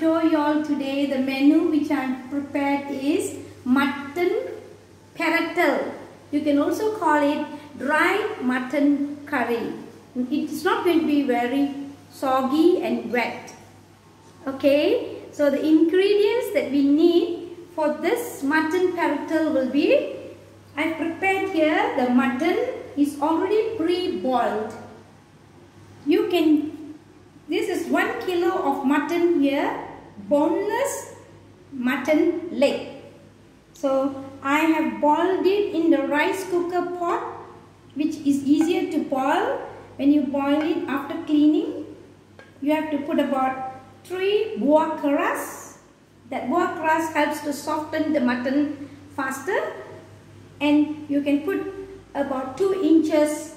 show you all today the menu which I have prepared is mutton paratal. You can also call it dry mutton curry. It's not going to be very soggy and wet. Okay, so the ingredients that we need for this mutton paratal will be, I prepared here the mutton is already pre-boiled. You can, this is 1 kilo of mutton here, boneless mutton leg. So I have boiled it in the rice cooker pot, which is easier to boil. When you boil it after cleaning, you have to put about 3 buah keras. That buah keras helps to soften the mutton faster. And you can put about 2 inches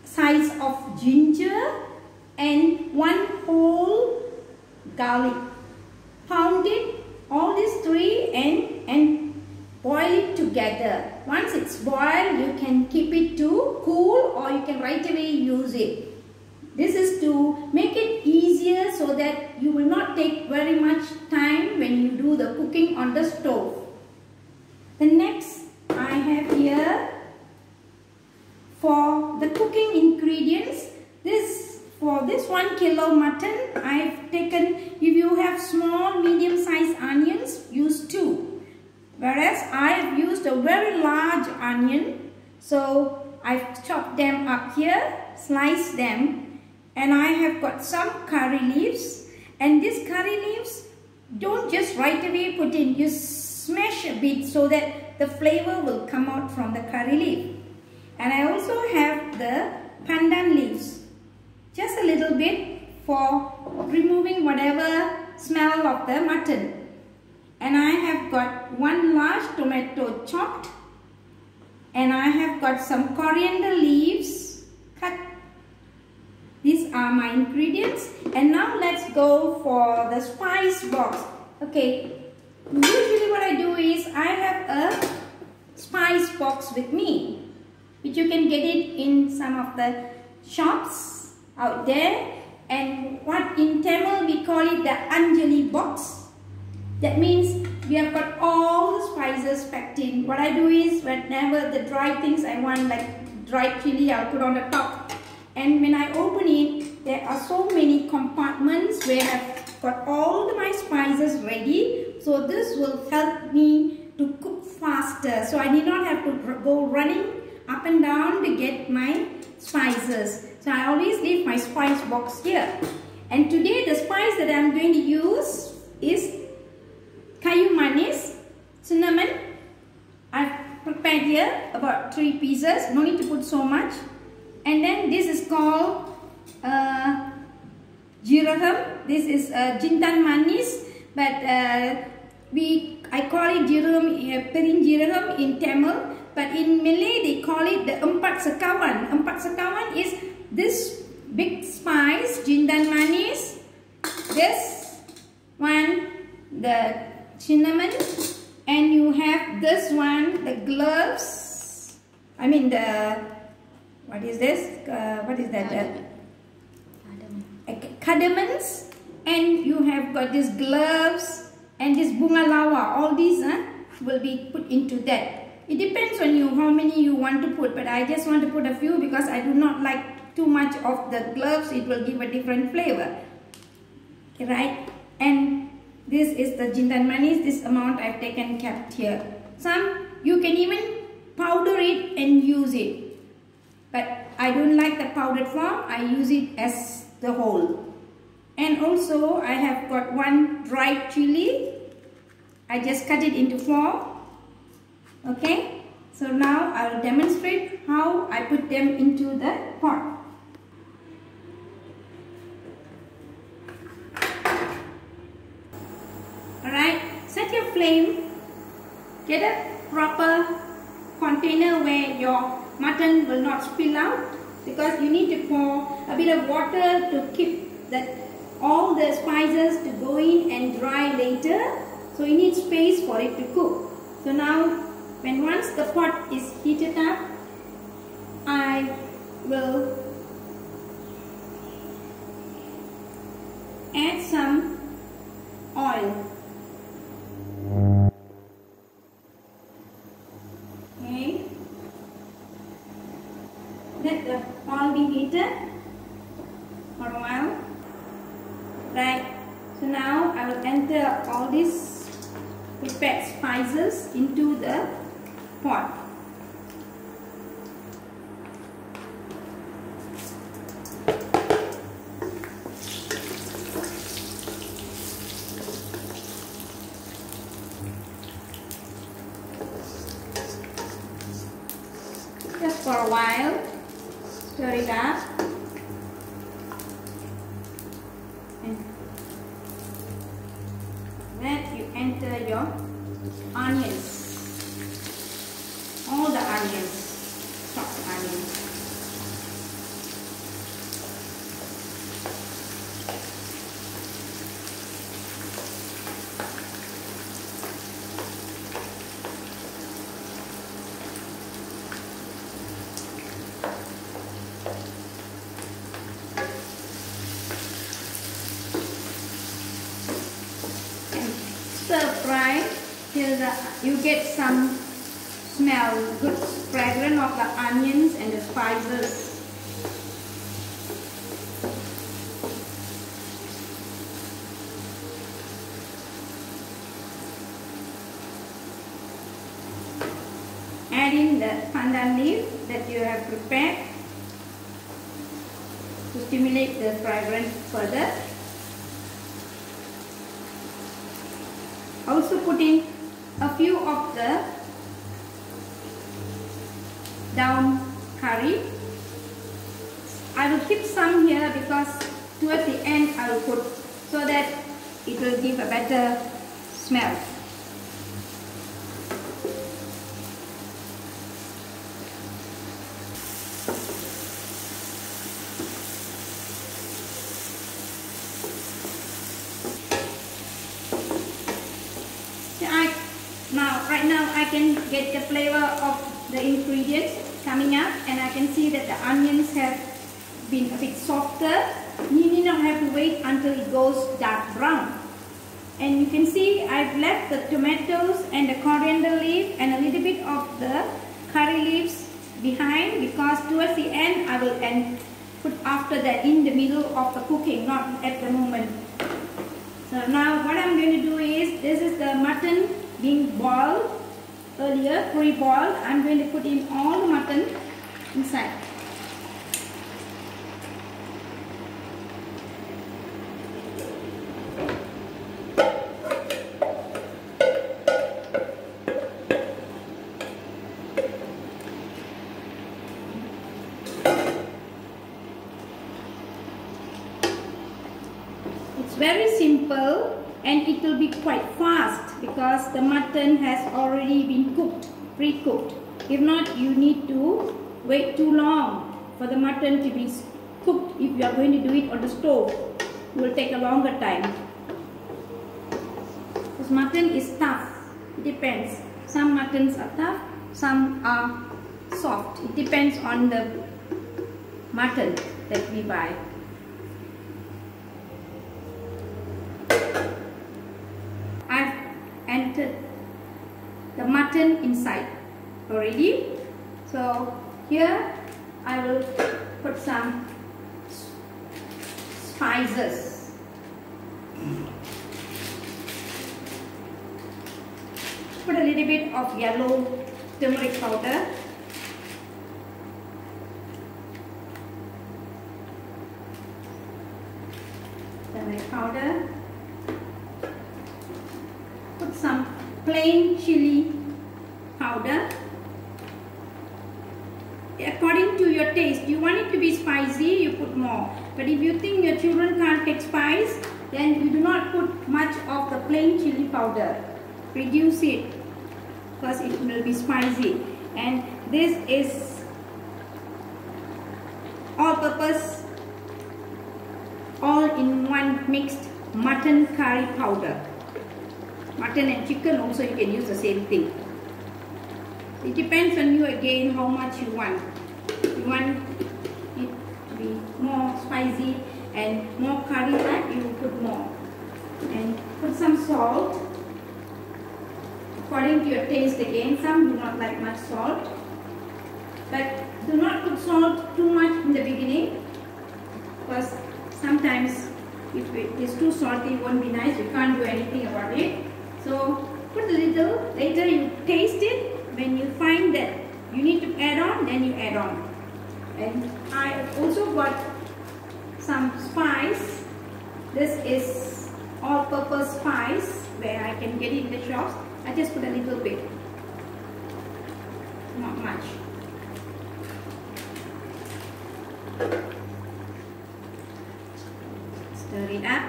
size of ginger and 1 whole garlic. Pound it, all these 3, and boil it together. Once it's boiled, you can keep it to cool or you can right away use it. This is to make it easier so that you will not take very much time when you do the cooking on the stove. The next I have here for the cooking ingredients, for this 1 kilo mutton, I have taken, if you have small medium sized onions, use 2. Whereas I have used a very large onion, so I've chopped them up here, sliced them, and I have got some curry leaves. And these curry leaves, don't just right away put in, you smash a bit so that the flavor will come out from the curry leaf. And I also have the pandan leaves, just a little bit for removing whatever smell of the mutton. And I have got 1 large tomato chopped, and I have got some coriander leaves cut. These are my ingredients. And now let's go for the spice box. Okay, usually what I do is I have a spice box with me, which you can get it in some of the shops out there. And what in Tamil we call it the Anjali box. That means we have got all the spices packed in. What I do is whenever the dry things I want, like dried chilli, I'll put on the top. And when I open it, there are so many compartments where I've got all my spices ready. So this will help me to cook faster. So I need not have to go running up and down to get my spices. So I always leave my spice box here. And today the spice that I'm going to use is kayu manis, cinnamon. I've prepared here about 3 pieces, no need to put so much. And then this is called jeeram. This is Cintan manis, but I call it perin jeeram in Tamil, but in Malay they call it the Empat Sekawan. Empat Sekawan is this big spice, Cintan manis, this one, the cinnamon, and you have this one, the gloves, I mean the, what is this, what is that, cardamoms, and you have got these gloves and this bunga lawa. All these will be put into that. It depends on you how many you want to put, but I just want to put a few because I do not like too much of the gloves. It will give a different flavor. Okay, right? And this is the Cintan manis. This amount I've taken kept here. Some you can even powder it and use it, but I don't like the powdered form. I use it as the whole. And also I have got 1 dried chilli. I just cut it into 4. Okay, so now I will demonstrate how I put them into the pot. Alright, set your flame, get a proper container where your mutton will not spill out, because you need to pour a bit of water to keep all the spices to go in and dry later. So you need space for it to cook. So now once the pot is heated up, I will add some oil. Okay. Let the oil be heated for a while. Right. So now I will enter all these prepared spices into the pot. Just for a while, stir it up, and then you enter your onions, all the onions, chopped onions. Stir fry till you get some smell, good fragrance of the onions and the spices. Add in the pandan leaf that you have prepared to stimulate the fragrance further. Also put in a few of the down curry. I will keep some here because towards the end I will put so that it will give a better smell. Right now I can get the flavor of the ingredients coming up, and I can see that the onions have been a bit softer. You need not have to wait until it goes dark brown. And you can see I've left the tomatoes and the coriander leaf and a little bit of the curry leaves behind, because towards the end I will put after that in the middle of the cooking, not at the moment. So now what I'm going to do is, this is the mutton being boiled earlier, pre-boiled. I'm going to put in all the mutton inside. It's very simple and it will be quite fast because the mutton has already been cooked, pre-cooked. If not, you need to wait too long for the mutton to be cooked. If you are going to do it on the stove, it will take a longer time. Because mutton is tough. It depends. Some muttons are tough, some are soft. It depends on the mutton that we buy. I've entered the mutton inside already. So here I will put some spices. Put a little bit of yellow turmeric powder. Turmeric powder. Put some plain chilli powder. According to your taste, you want it to be spicy, you put more. But if you think your children can't take spice, then you do not put much of the plain chilli powder. Reduce it because it will be spicy. And this is all-purpose, all-in-one mixed mutton curry powder. Mutton and chicken also you can use the same thing. It depends on you again how much you want. If you want it to be more spicy and more curry like, you put more. And Put some salt according to your taste again. Some do not like much salt, but do not put salt too much in the beginning, because sometimes if it is too salty, it won't be nice. You can't do anything about it. So put a little. Later you taste it. When you find that you need to add on, then you add on. And I also got some spice. This is all-purpose spice where I can get it in the shops. I just put a little bit, not much. Stir it up.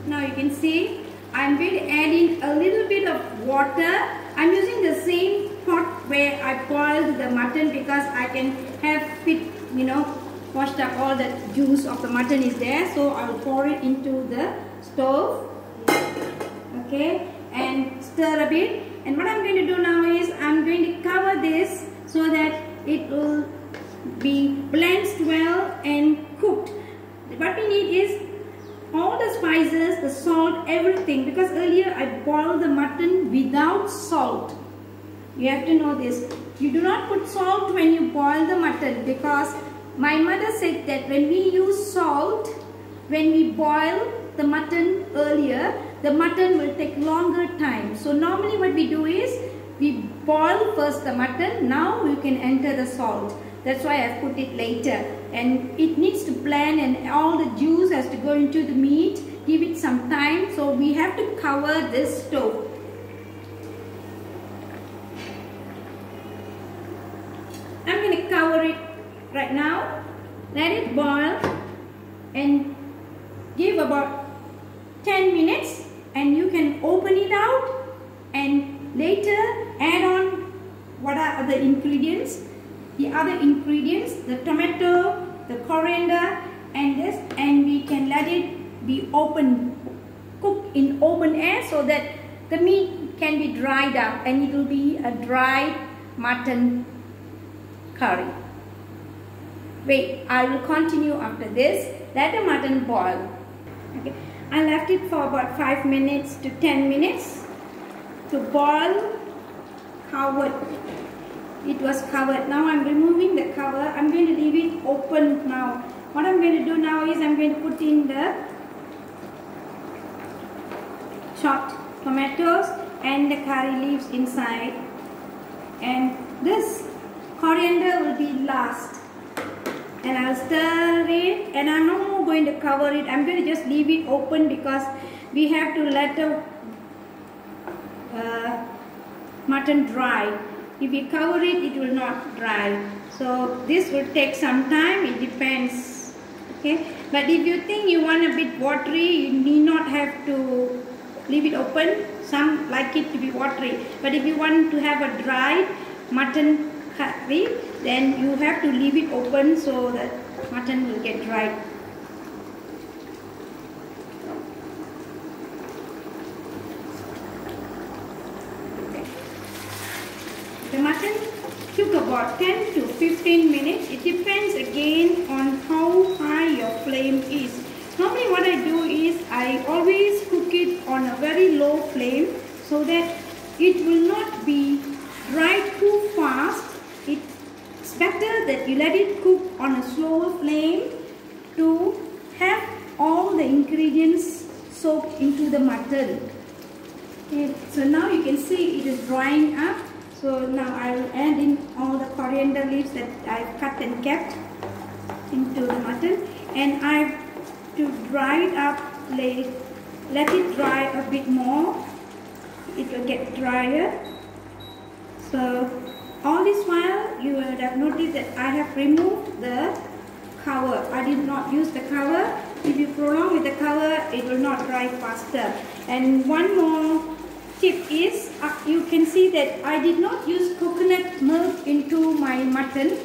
Now you can see I'm going to add in a little bit of water. I'm using the same pot where I boiled the mutton because I can have it, washed up, all the juice of the mutton is there. So I'll pour it into the stove. Okay, and stir a bit. And what I'm going to do now is I'm going to cover this so that it will be blanched well and cooked. What we need is all the spices, the salt, everything, because earlier I boiled the mutton without salt. You have to know this. You do not put salt when you boil the mutton, because my mother said that when we use salt, when we boil the mutton earlier, the mutton will take longer time. So normally what we do is we boil first the mutton, now you can enter the salt. That's why I put it later. And it needs to blend and all the juice has to go into the meat. Give it some time. So we have to cover this stove. I'm going to cover it right now. Let it boil and give about 10 minutes. And you can open it out and later add on what are the ingredients. The other ingredients, the tomato, the coriander and this, and we can let it be cooked in open air so that the meat can be dried up and it will be a dry mutton curry. Wait, I will continue after this. Let the mutton boil. Okay. I left it for about 5 minutes to 10 minutes to boil, covered. It was covered. Now I'm removing the cover. I'm going to leave it open now. What I'm going to do now is I'm going to put in the chopped tomatoes and the curry leaves inside. And this coriander will be last. And I'll stir it, and I'm not going to cover it. I'm going to just leave it open because we have to let the mutton dry. If we cover it, it will not dry. So this will take some time. It depends. Okay. But if you think you want a bit watery, you need not have to leave it open. Some like it to be watery. But if you want to have a dry mutton curry, then you have to leave it open so that mutton will get dried. The mutton took about 10 to 15 minutes. It depends again on how high your flame is. Normally what I do is I always cook it on a very low flame so that it will not be dried too fast. It's better that you let it cook on a slower flame to have all the ingredients soaked into the mutton. Okay, so now you can see it is drying up. So now I will add in all the coriander leaves that I've cut and kept into the mutton, and I have to dry it up, let it dry a bit more. It will get drier. So all this while you would have noticed that I have removed the cover. I did not use the cover. If you prolong with the cover, it will not dry faster. And one more tip is, you can see that I did not use coconut milk into my mutton.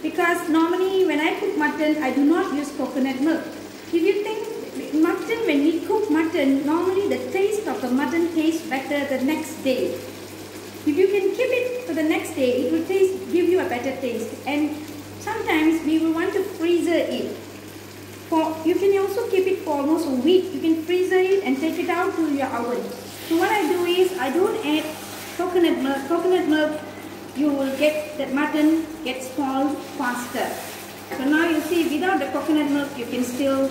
because normally when I cook mutton, I do not use coconut milk. If you think mutton, when we cook mutton, normally the taste of the mutton tastes better the next day. If you can keep it for the next day, it will give you a better taste. And sometimes we will want to freezer it. You can also keep it for almost a week. You can freezer it and take it out to your oven. So what I do is, I don't add coconut milk. Coconut milk, you will get that mutton gets spoiled faster. So now you see, without the coconut milk, you can still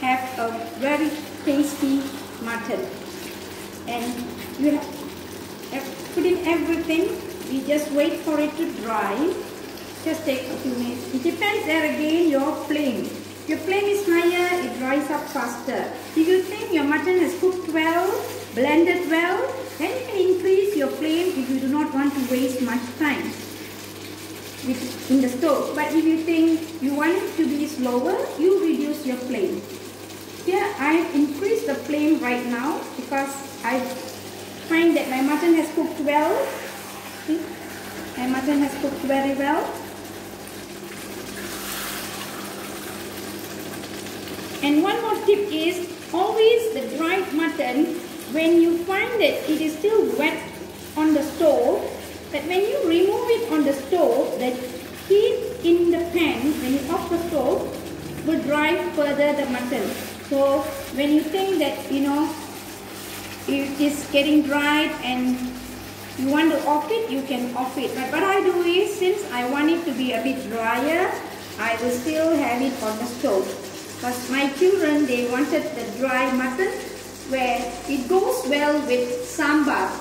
have a very tasty mutton. And you have put in everything. You just wait for it to dry. Just take a few minutes. It depends there again your flame. If your flame is higher, it dries up faster. If you think your mutton has cooked well, blended well, then you can increase your flame if you do not want to waste much time in the stove. But if you think you want it to be slower, you reduce your flame. Here I have increased the flame right now because I find that my mutton has cooked well. See? My mutton has cooked very well. And one more tip is, always the dried mutton, when you find that it is still wet on the stove, that when you remove it on the stove, the heat in the pan, when you off the stove, will dry further the mutton. So when you think that, it is getting dried and you want to off it, you can off it. But what I do is, since I want it to be a bit drier, I will still have it on the stove. Because my children, they wanted the dry mutton where it goes well with sambar.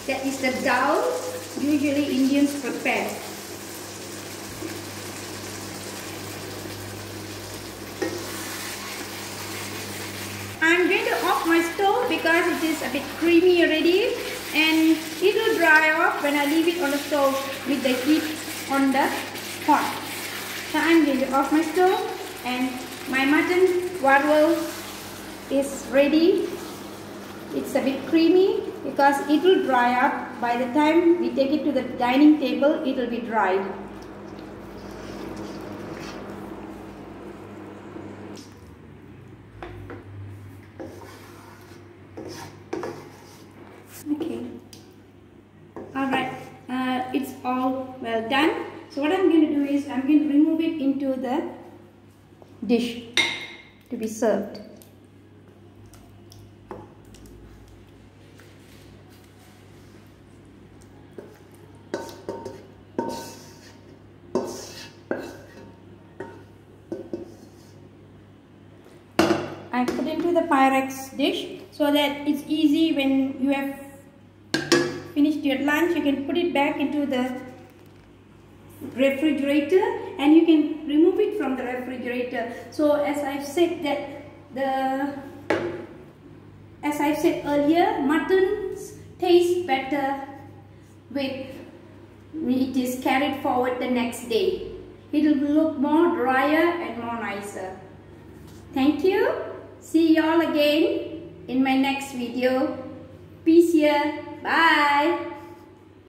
That is the dal usually Indians prepare. I'm going to off my stove because it is a bit creamy already, and it will dry off when I leave it on the stove with the heat on the pot. So I'm going to off my stove, and my mutton varwal is ready. It's a bit creamy because it will dry up. By the time we take it to the dining table, it will be dried. Okay. Alright, it's all well done. So what I'm going to do is, I'm going to remove it into the dish to be served. I put into the Pyrex dish so that it's easy when you have finished your lunch. You can put it back into the refrigerator and you can remove it from the refrigerator. So as I've said earlier, mutton tastes better when it is carried forward the next day. It will look more drier and more nicer. Thank you. See y'all again in my next video. Peace here. Bye.